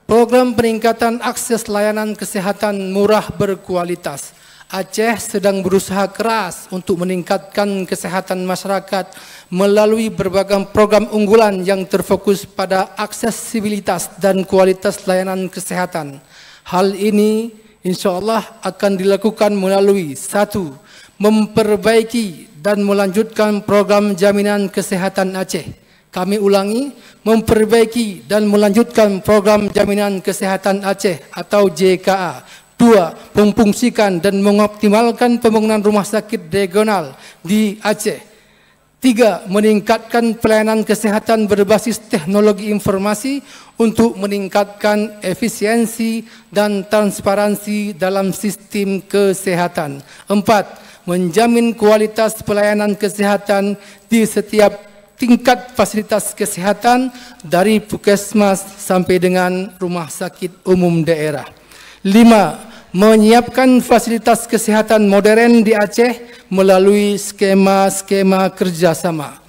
Program peningkatan akses layanan kesehatan murah berkualitas. Aceh sedang berusaha keras untuk meningkatkan kesehatan masyarakat melalui berbagai program unggulan yang terfokus pada aksesibilitas dan kualitas layanan kesehatan. Hal ini insyaAllah akan dilakukan melalui 1. Memperbaiki dan melanjutkan program jaminan kesehatan Aceh. Kami ulangi, memperbaiki dan melanjutkan program jaminan kesehatan Aceh atau JKA. 2. Memfungsikan dan mengoptimalkan pembangunan rumah sakit regional di Aceh. 3. Meningkatkan pelayanan kesehatan berbasis teknologi informasi untuk meningkatkan efisiensi dan transparansi dalam sistem kesehatan. 4. Menjamin kualitas pelayanan kesehatan di setiap tingkat fasilitas kesehatan dari puskesmas sampai dengan rumah sakit umum daerah. 5. Menyiapkan fasilitas kesehatan modern di Aceh melalui skema-skema kerjasama.